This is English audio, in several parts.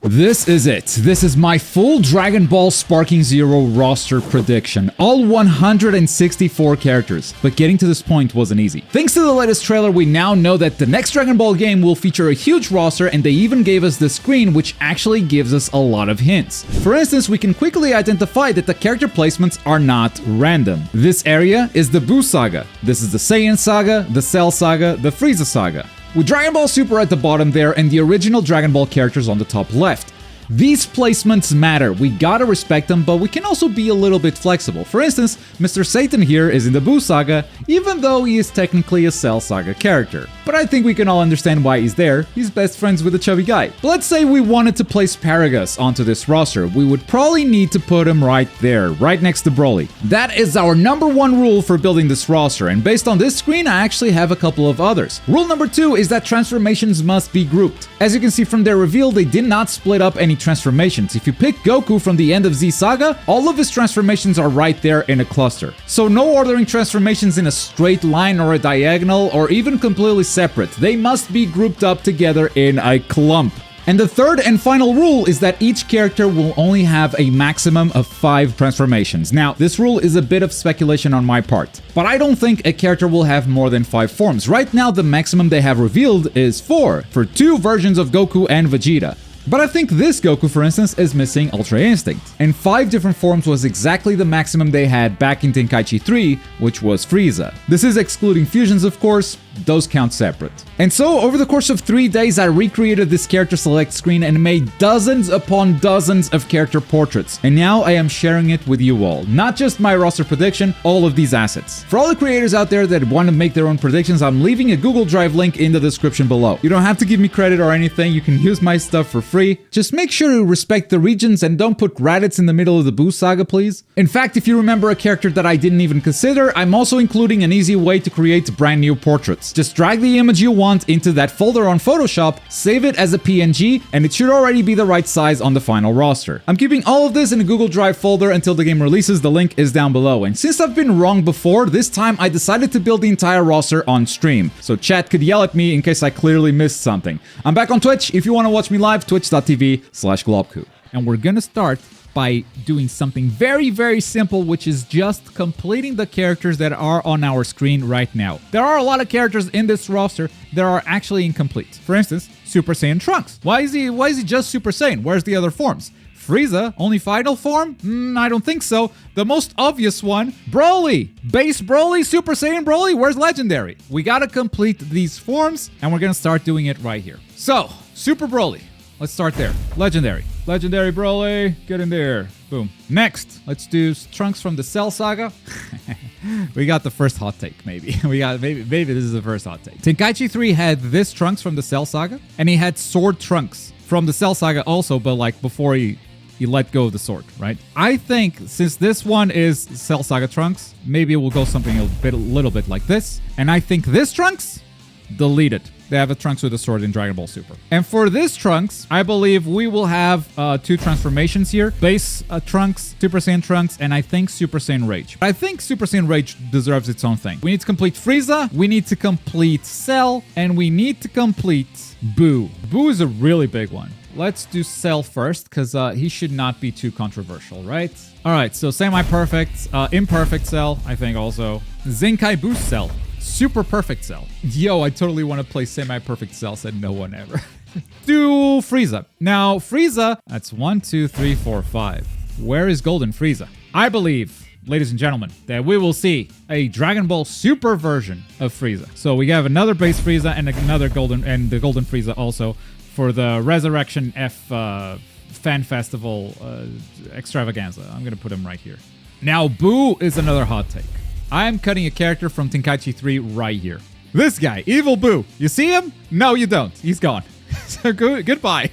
This is it. This is my full Dragon Ball Sparking Zero roster prediction. All 164 characters. But getting to this point wasn't easy. Thanks to the latest trailer, we now know that the next Dragon Ball game will feature a huge roster, and they even gave us the screen, which actually gives us a lot of hints. For instance, we can quickly identify that the character placements are not random. This area is the Buu Saga. This is the Saiyan Saga, the Cell Saga, the Frieza Saga, with Dragon Ball Super at the bottom there and the original Dragon Ball characters on the top left. These placements matter, we gotta respect them, but we can also be a little bit flexible. For instance, Mr. Satan here is in the Buu Saga, even though he is technically a Cell Saga character. But I think we can all understand why he's there, he's best friends with the chubby guy. But let's say we wanted to place Paragus onto this roster, we would probably need to put him right there, right next to Broly. That is our #1 rule for building this roster, and based on this screen, I actually have a couple of others. Rule number 2 is that transformations must be grouped. As you can see from their reveal, they did not split up any transformations. If you pick Goku from the end of Z Saga, all of his transformations are right there in a cluster. So no ordering transformations in a straight line or a diagonal or even completely separate. They must be grouped up together in a clump. And the third and final rule is that each character will only have a maximum of 5 transformations. Now, this rule is a bit of speculation on my part, but I don't think a character will have more than 5 forms. Right now, the maximum they have revealed is 4, for 2 versions of Goku and Vegeta. But I think this Goku, for instance, is missing Ultra Instinct. And 5 different forms was exactly the maximum they had back in Tenkaichi 3, which was Frieza. This is excluding fusions, of course, those count separate. And so, over the course of 3 days, I recreated this character select screen and made dozens upon dozens of character portraits. And now I am sharing it with you all. Not just my roster prediction, all of these assets. For all the creators out there that want to make their own predictions, I'm leaving a Google Drive link in the description below. You don't have to give me credit or anything, you can use my stuff for free. Just make sure to respect the regions and don't put Raditz in the middle of the Buu Saga, please. In fact, if you remember a character that I didn't even consider, I'm also including an easy way to create brand new portraits. Just drag the image you want into that folder on Photoshop, save it as a PNG, and it should already be the right size on the final roster. I'm keeping all of this in a Google Drive folder until the game releases, the link is down below. And since I've been wrong before, this time I decided to build the entire roster on stream, so chat could yell at me in case I clearly missed something. I'm back on Twitch, if you want to watch me live, twitch.tv/Globku. And we're gonna start by doing something very, very simple, which is just completing the characters that are on our screen right now. There are a lot of characters in this roster that are actually incomplete. For instance, Super Saiyan Trunks. Why is he just Super Saiyan? Where's the other forms? Frieza, only final form? I don't think so. The most obvious one, Broly. Base Broly, Super Saiyan Broly, where's Legendary? We gotta complete these forms, and we're gonna start doing it right here. So, Super Broly. Let's start there. Legendary. Legendary Broly, get in there. Boom. Next, let's do Trunks from the Cell Saga. We got the first hot take, maybe. Maybe this is the first hot take. Tenkaichi 3 had this Trunks from the Cell Saga, and he had Sword Trunks from the Cell Saga also, but like before he let go of the sword, right? I think since this one is Cell Saga Trunks, maybe it will go something a little bit like this. And I think this Trunks, deleted. They have a Trunks with a sword in Dragon Ball Super. And for this Trunks, I believe we will have 2 transformations here. Base Trunks, Super Saiyan Trunks, and I think Super Saiyan Rage. I think Super Saiyan Rage deserves its own thing. We need to complete Frieza, we need to complete Cell, and we need to complete Buu. Buu is a really big one. Let's do Cell first, because he should not be too controversial, right? Alright, so semi-perfect, imperfect Cell, I think also. Zenkai Boost Cell. Super perfect Cell. Yo, I totally want to play semi-perfect Cell, said no one ever. Do Frieza. Now, Frieza, that's 1, 2, 3, 4, 5. Where is Golden Frieza? I believe, ladies and gentlemen, that we will see a Dragon Ball Super version of Frieza. So we have another base Frieza and another Golden, and the Golden Frieza also for the Resurrection F Fan Festival extravaganza. I'm going to put him right here. Now, Buu is another hot take. I'm cutting a character from Tenkaichi 3 right here. This guy, Evil Buu. You see him? No, you don't. He's gone. So goodbye.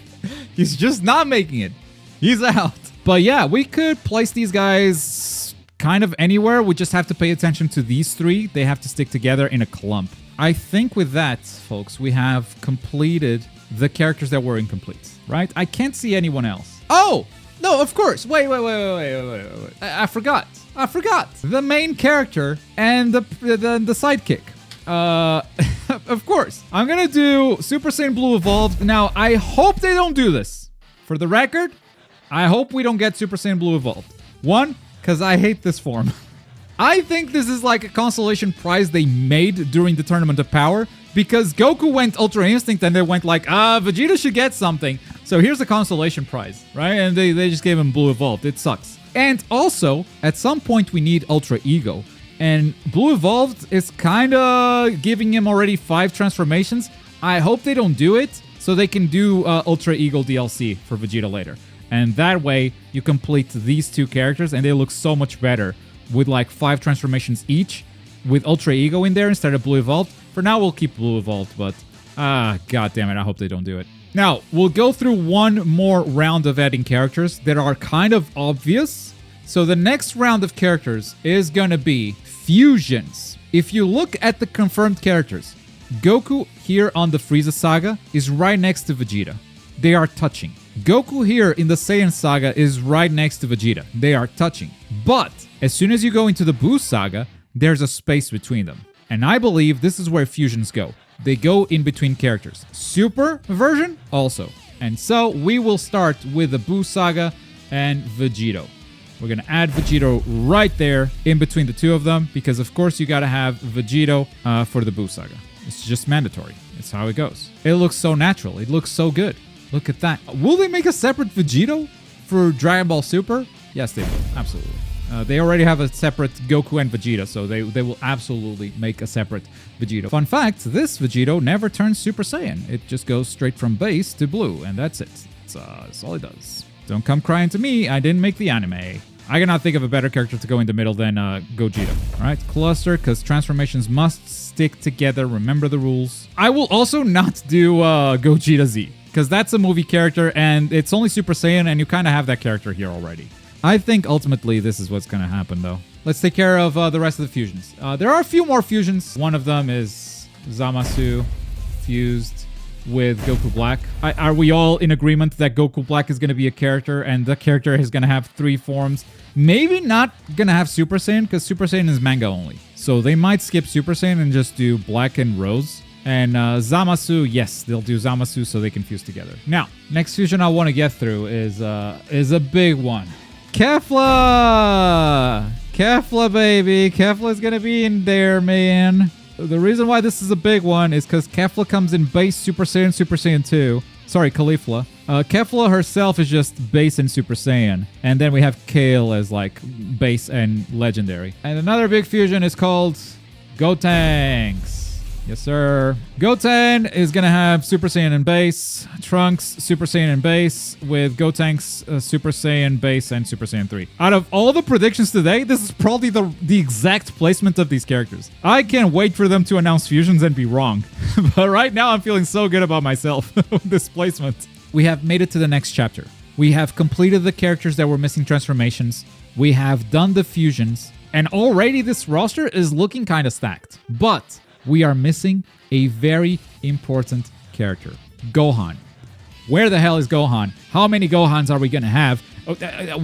He's just not making it. He's out. But yeah, we could place these guys kind of anywhere. We just have to pay attention to these 3. They have to stick together in a clump. I think with that, folks, we have completed the characters that were incomplete, right? I can't see anyone else. Oh! No, of course. Wait. I forgot. The main character and the sidekick. Of course. I'm gonna do Super Saiyan Blue Evolved. Now, I hope they don't do this. For the record, I hope we don't get Super Saiyan Blue Evolved. One, because I hate this form. I think this is like a consolation prize they made during the Tournament of Power, because Goku went Ultra Instinct and they went like, Vegeta should get something. So here's a consolation prize, right? And they just gave him Blue Evolved. It sucks. And also, at some point we need Ultra Ego. And Blue Evolved is kind of giving him already 5 transformations. I hope they don't do it, so they can do Ultra Ego DLC for Vegeta later. And that way, you complete these 2 characters, and they look so much better with like 5 transformations each, with Ultra Ego in there instead of Blue Evolved. For now, we'll keep Blue Evolved, but god damn it, I hope they don't do it. Now, we'll go through one more round of adding characters that are kind of obvious. So the next round of characters is gonna be fusions. If you look at the confirmed characters, Goku here on the Frieza Saga is right next to Vegeta. They are touching. Goku here in the Saiyan Saga is right next to Vegeta. They are touching. But as soon as you go into the Buu Saga, there's a space between them. And I believe this is where fusions go. They go in between characters. Super version also. And so we will start with the Buu Saga and Vegito. We're going to add Vegito right there in between the 2 of them, because of course you got to have Vegito for the Buu Saga. It's just mandatory. It's how it goes. It looks so natural. It looks so good. Look at that. Will they make a separate Vegito for Dragon Ball Super? Yes, they will. Absolutely. They already have a separate Goku and Vegeta, so they will absolutely make a separate Vegito. Fun fact, this Vegito never turns Super Saiyan. It just goes straight from base to blue, and that's it. That's all it does. Don't come crying to me. I didn't make the anime. I cannot think of a better character to go in the middle than Gogeta. All right, cluster, because transformations must stick together. Remember the rules. I will also not do Gogeta Z, because that's a movie character, and it's only Super Saiyan, and you kind of have that character here already. I think ultimately this is what's going to happen, though. Let's take care of the rest of the fusions. There are a few more fusions. One of them is Zamasu fused with Goku Black. Are we all in agreement that Goku Black is going to be a character, and the character is going to have 3 forms? Maybe not going to have Super Saiyan, because Super Saiyan is manga only. So they might skip Super Saiyan and just do Black and Rose. And Zamasu, yes, they'll do Zamasu so they can fuse together. Now, next fusion I want to get through is a big one. Kefla! Kefla, baby. Kefla is going to be in there, man. The reason why this is a big one is because Kefla comes in base Super Saiyan 2. Sorry, Caulifla. Kefla herself is just base and Super Saiyan. And then we have Kale as like base and legendary. And another big fusion is called Gotenks. Yes, sir. Goten is going to have Super Saiyan in base, Trunks Super Saiyan in base, with Gotenks Super Saiyan base and Super Saiyan 3. Out of all the predictions today, this is probably the exact placement of these characters. I can't wait for them to announce fusions and be wrong. But right now, I'm feeling so good about myself with this placement. We have made it to the next chapter. We have completed the characters that were missing transformations. We have done the fusions. And already this roster is looking kind of stacked. But we are missing a very important character, Gohan. Where the hell is Gohan? How many Gohans are we going to have?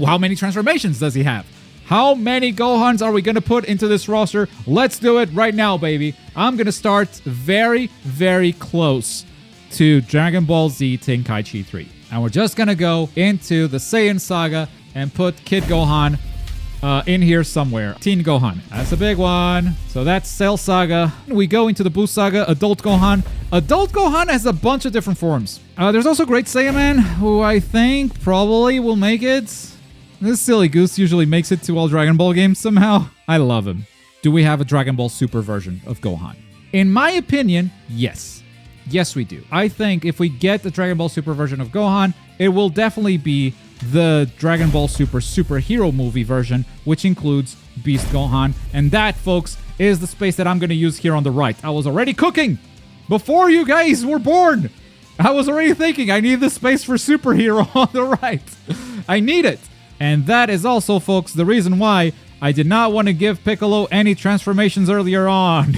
How many transformations does he have? How many Gohans are we going to put into this roster? Let's do it right now, baby. I'm going to start very, very close to Dragon Ball Z Tenkaichi 3. And we're just going to go into the Saiyan Saga and put Kid Gohan in here somewhere. Teen Gohan. That's a big one. So that's Cell Saga. We go into the Buu Saga. Adult Gohan. Adult Gohan has a bunch of different forms. There's also Great Saiyaman, who I think probably will make it. This silly goose usually makes it to all Dragon Ball games somehow. I love him. Do we have a Dragon Ball Super version of Gohan? In my opinion, yes. Yes, we do. I think if we get the Dragon Ball Super version of Gohan, it will definitely be the Dragon Ball Super superhero movie version, which includes Beast Gohan. And that, folks, is the space that I'm going to use here on the right. I was already cooking before you guys were born. I was already thinking I need the space for superhero on the right. I need it. And that is also, folks, the reason why I did not want to give Piccolo any transformations earlier on.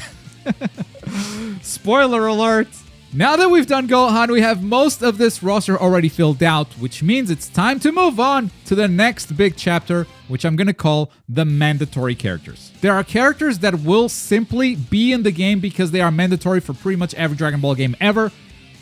Spoiler alert. Now that we've done Gohan, we have most of this roster already filled out, which means it's time to move on to the next big chapter, which I'm going to call the mandatory characters. There are characters that will simply be in the game because they are mandatory for pretty much every Dragon Ball game ever.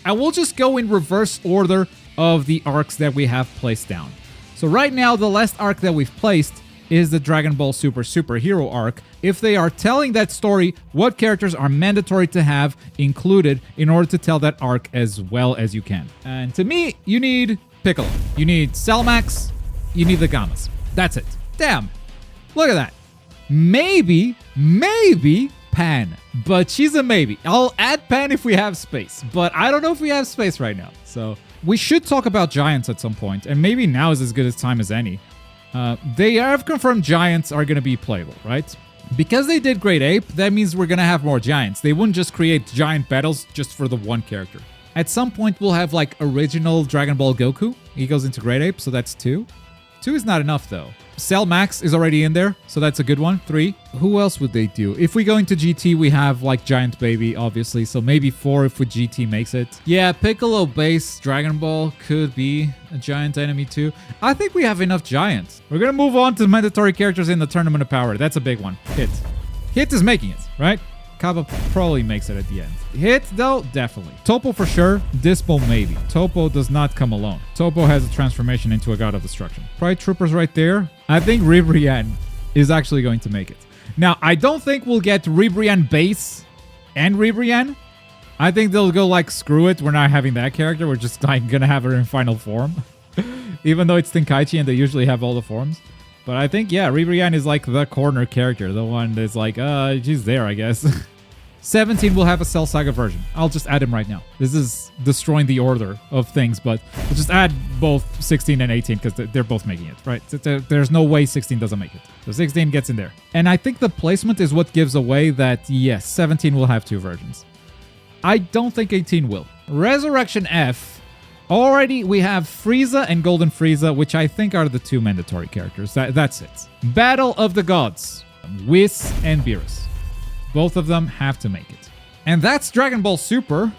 I will just go in reverse order of the arcs that we have placed down. So right now, the last arc that we've placed is the Dragon Ball Super Superhero arc. If they are telling that story, what characters are mandatory to have included in order to tell that arc as well as you can? And to me, you need Piccolo, you need Cell Max, you need the Gammas. That's it. Damn. Look at that. Maybe Pan, but she's a maybe. I'll add Pan if we have space, but I don't know if we have space right now. So we should talk about Giants at some point, and maybe now is as good a time as any. They have confirmed Giants are going to be playable, right? Because they did Great Ape, that means we're going to have more Giants. They wouldn't just create giant battles just for the one character. At some point, we'll have like original Dragon Ball Goku. He goes into Great Ape, so that's 2. 2 is not enough though. Cell Max is already in there, so that's a good one. 3. Who else would they do? If we go into GT, we have like Giant Baby, obviously, so maybe 4 if with GT makes it. Yeah, Piccolo base Dragon Ball could be a giant enemy too. I think we have enough giants. We're gonna move on to mandatory characters in the Tournament of Power. That's a big one. Hit is making it, right? Kaba probably makes it at the end. Hit, though, definitely. Topo for sure. Dispo maybe. Topo does not come alone. Topo has a transformation into a God of Destruction. Pride Troopers right there. I think Ribrian is actually going to make it. Now, I don't think we'll get Ribrian base and Ribrian. I think they'll go like, screw it, we're not having that character. We're just like gonna have her in final form. Even though it's Tenkaichi and they usually have all the forms. But I think, yeah, Ribrian is like the corner character. The one that's like, she's there, I guess. 17 will have a Cell Saga version. I'll just add him right now. This is destroying the order of things, but we'll just add both 16 and 18 because they're both making it, right? There's no way 16 doesn't make it. So 16 gets in there. And I think the placement is what gives away that, yes, 17 will have 2 versions. I don't think 18 will. Resurrection F. Already, we have Frieza and Golden Frieza, which I think are the 2 mandatory characters. That's it. Battle of the Gods. Whis and Beerus. Both of them have to make it. And that's Dragon Ball Super.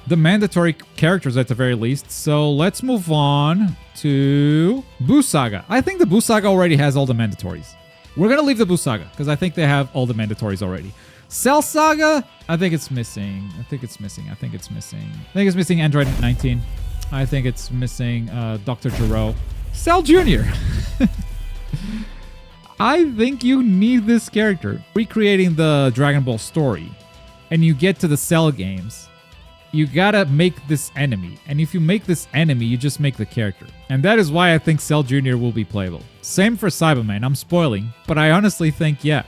The mandatory characters at the very least. So let's move on to Buu Saga. I think the Buu Saga already has all the mandatories. We're going to leave the Buu Saga because I think they have all the mandatories already. Cell Saga, I think it's missing. I think it's missing Android 19. I think it's missing Dr. Gero. Cell Jr. I think you need this character. Recreating the Dragon Ball story, and you get to the Cell games, you gotta make this enemy. And if you make this enemy, you just make the character. And that is why I think Cell Jr. will be playable. Same for Cyberman. I'm spoiling, but I honestly think, yeah,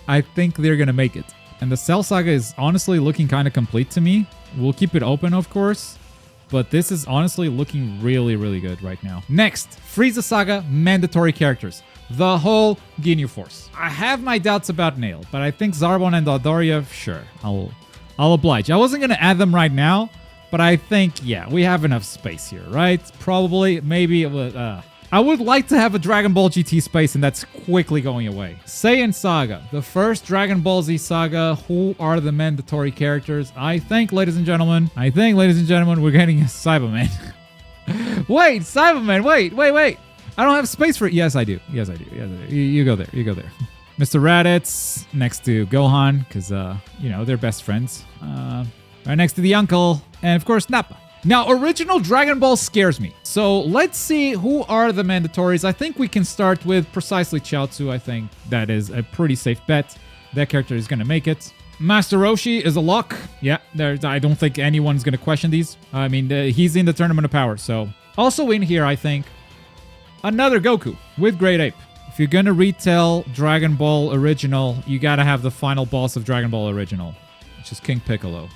I think they're gonna make it. And the Cell Saga is honestly looking kind of complete to me. We'll keep it open, of course. But this is honestly looking really, really good right now. Next, Frieza Saga mandatory characters. The whole Ginyu Force. I have my doubts about Nail, but I think Zarbon and Dodoria, sure, I'll oblige. I wasn't going to add them right now, but I think, yeah, we have enough space here, right? Probably, maybe, I would like to have a Dragon Ball GT space, and that's quickly going away. Saiyan Saga, the first Dragon Ball Z saga. Who are the mandatory characters? I think, ladies and gentlemen, we're getting a Cyberman. Wait, Cyberman, wait. I don't have space for it. Yes, I do. You go there. Mr. Raditz next to Gohan, because, they're best friends. Right next to the uncle, and of course, Nappa. Now, original Dragon Ball scares me. So let's see who are the mandatories. I think we can start with precisely Chaozu. I think that is a pretty safe bet. That character is going to make it. Master Roshi is a lock. Yeah, I don't think anyone's going to question these. I mean, he's in the Tournament of Power. So also in here, I think, another Goku with Great Ape. If you're going to retell Dragon Ball Original, you got to have the final boss of Dragon Ball Original, which is King Piccolo.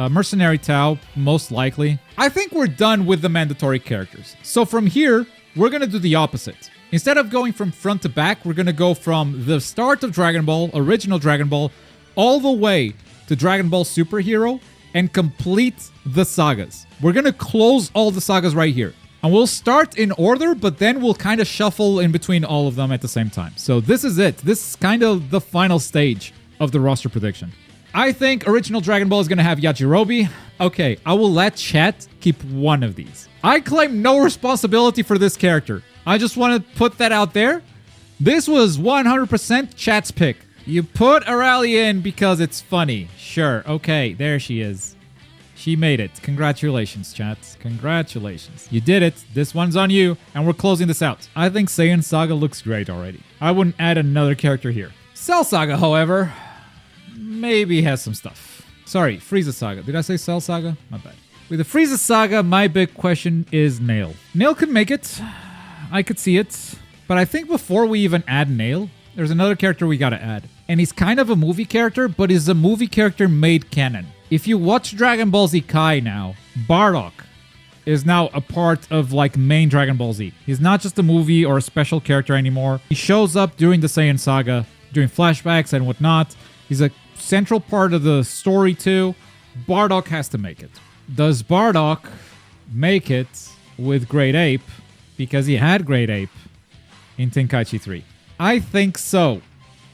Mercenary Tao, most likely. I think we're done with the mandatory characters. So from here, we're going to do the opposite. Instead of going from front to back, we're going to go from the start of Dragon Ball, original Dragon Ball, all the way to Dragon Ball Superhero and complete the sagas. We're going to close all the sagas right here. And we'll start in order, but then we'll kind of shuffle in between all of them at the same time. So this is it. This is kind of the final stage of the roster prediction. I think original Dragon Ball is going to have Yajirobe. Okay, I will let chat keep one of these. I claim no responsibility for this character. I just want to put that out there. This was 100% chat's pick. You put Arali in because it's funny. Sure, okay, there she is. She made it. Congratulations, chat. Congratulations. You did it. This one's on you, and we're closing this out. I think Saiyan Saga looks great already. I wouldn't add another character here. Cell Saga, however, maybe has some stuff. Sorry, Frieza Saga. Did I say Cell Saga? My bad. With the Frieza Saga, my big question is Nail. Nail could make it. I could see it. But I think before we even add Nail, there's another character we gotta add. And he's kind of a movie character, but he's a movie character made canon. If you watch Dragon Ball Z Kai now, Bardock is now a part of like main Dragon Ball Z. He's not just a movie or a special character anymore. He shows up during the Saiyan Saga, during flashbacks and whatnot. He's a central part of the story too. Bardock has to make it. Does Bardock make it with Great Ape because he had Great Ape in Tenkaichi 3? I think so.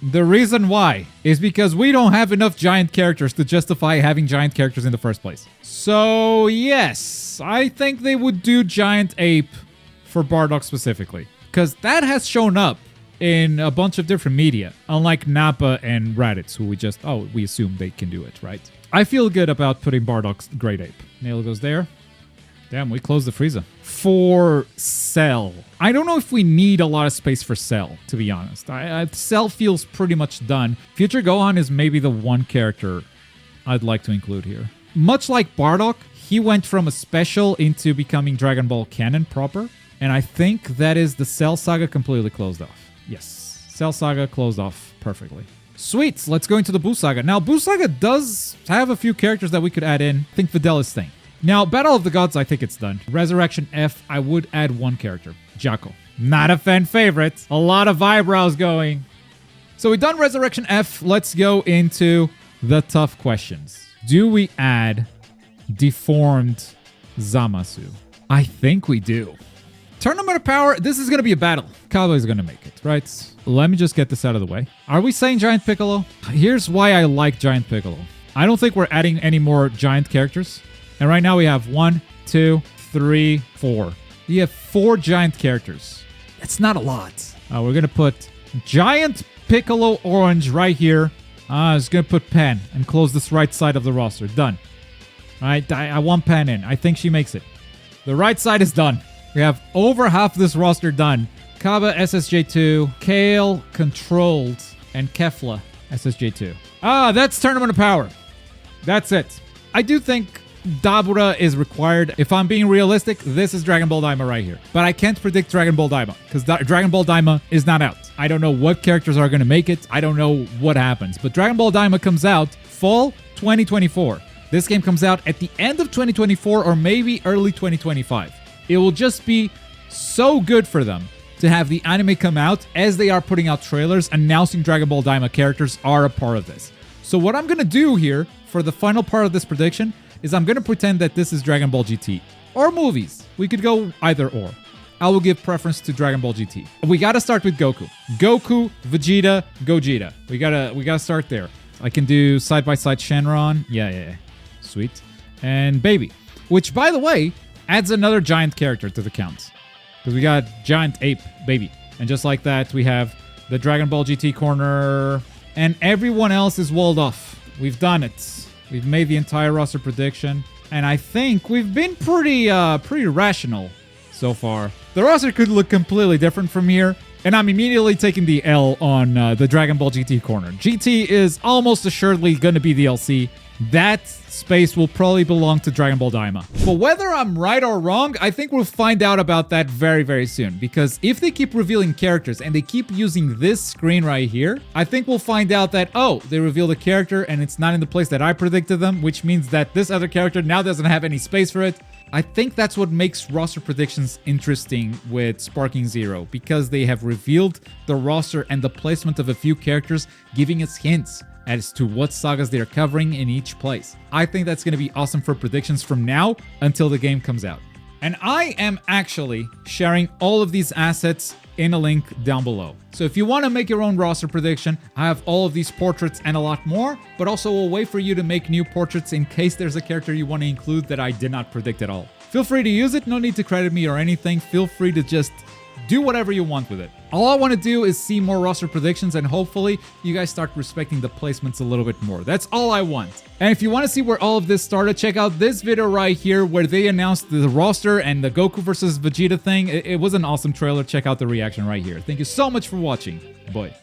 The reason why is because we don't have enough giant characters to justify having giant characters in the first place. So yes, I think they would do Giant Ape for Bardock specifically, because that has shown up in a bunch of different media, unlike Nappa and Raditz, who we assume they can do it, right? I feel good about putting Bardock's Great Ape. Nail goes there. Damn, we closed the Frieza. For Cell, I don't know if we need a lot of space for Cell, to be honest. Cell feels pretty much done. Future Gohan is maybe the one character I'd like to include here. Much like Bardock, he went from a special into becoming Dragon Ball canon proper, and I think that is the Cell Saga completely closed off. Yes, Cell Saga closed off perfectly. Sweet, let's go into the Buu Saga. Now, Buu Saga does have a few characters that we could add in. I think Videl thing. Now, Battle of the Gods, I think it's done. Resurrection F, I would add one character. Jaco. Not a fan favorite. A lot of eyebrows going. So we've done Resurrection F. Let's go into the tough questions. Do we add Deformed Zamasu? I think we do. Tournament of Power, this is going to be a battle. Kaba is going to make it, right? Let me just get this out of the way. Are we saying Giant Piccolo? Here's why I like Giant Piccolo. I don't think we're adding any more giant characters. And right now we have 1, 2, 3, 4. We have 4 giant characters. That's not a lot. We're going to put Giant Piccolo Orange right here. I was going to put Pan and close this right side of the roster. Done. All right, I want Pan in. I think she makes it. The right side is done. We have over half this roster done. Kaba, SSJ2, Kale, Controlled, and Kefla, SSJ2. That's Tournament of Power. That's it. I do think Dabura is required. If I'm being realistic, this is Dragon Ball Daima right here. But I can't predict Dragon Ball Daima because Dragon Ball Daima is not out. I don't know what characters are going to make it. I don't know what happens. But Dragon Ball Daima comes out fall 2024. This game comes out at the end of 2024 or maybe early 2025. It will just be so good for them to have the anime come out as they are putting out trailers announcing Dragon Ball Daima characters are a part of this. So what I'm going to do here for the final part of this prediction is I'm going to pretend that this is Dragon Ball GT. Or movies. We could go either or. I will give preference to Dragon Ball GT. We got to start with Goku. Goku, Vegeta, Gogeta. We gotta start there. I can do side-by-side Shenron. Yeah. Sweet. And Baby. Which, by the way, adds another giant character to the count. Because we got Giant Ape Baby. And just like that, we have the Dragon Ball GT corner. And everyone else is walled off. We've done it. We've made the entire roster prediction, and I think we've been pretty rational so far. The roster could look completely different from here, and I'm immediately taking the L on the Dragon Ball GT corner. GT is almost assuredly going to be the LC. That space will probably belong to Dragon Ball Daima. But whether I'm right or wrong, I think we'll find out about that very, very soon. Because if they keep revealing characters and they keep using this screen right here, I think we'll find out that, oh, they revealed a character and it's not in the place that I predicted them, which means that this other character now doesn't have any space for it. I think that's what makes roster predictions interesting with Sparking Zero, because they have revealed the roster and the placement of a few characters, giving us hints as to what sagas they're covering in each place. I think that's going to be awesome for predictions from now until the game comes out. And I am actually sharing all of these assets in a link down below. So if you want to make your own roster prediction, I have all of these portraits and a lot more, but also a way for you to make new portraits in case there's a character you want to include that I did not predict at all. Feel free to use it, no need to credit me or anything. Feel free to just do whatever you want with it. All I want to do is see more roster predictions, and hopefully you guys start respecting the placements a little bit more. That's all I want. And if you want to see where all of this started, check out this video right here where they announced the roster and the Goku versus Vegeta thing. It was an awesome trailer. Check out the reaction right here. Thank you so much for watching. Bye.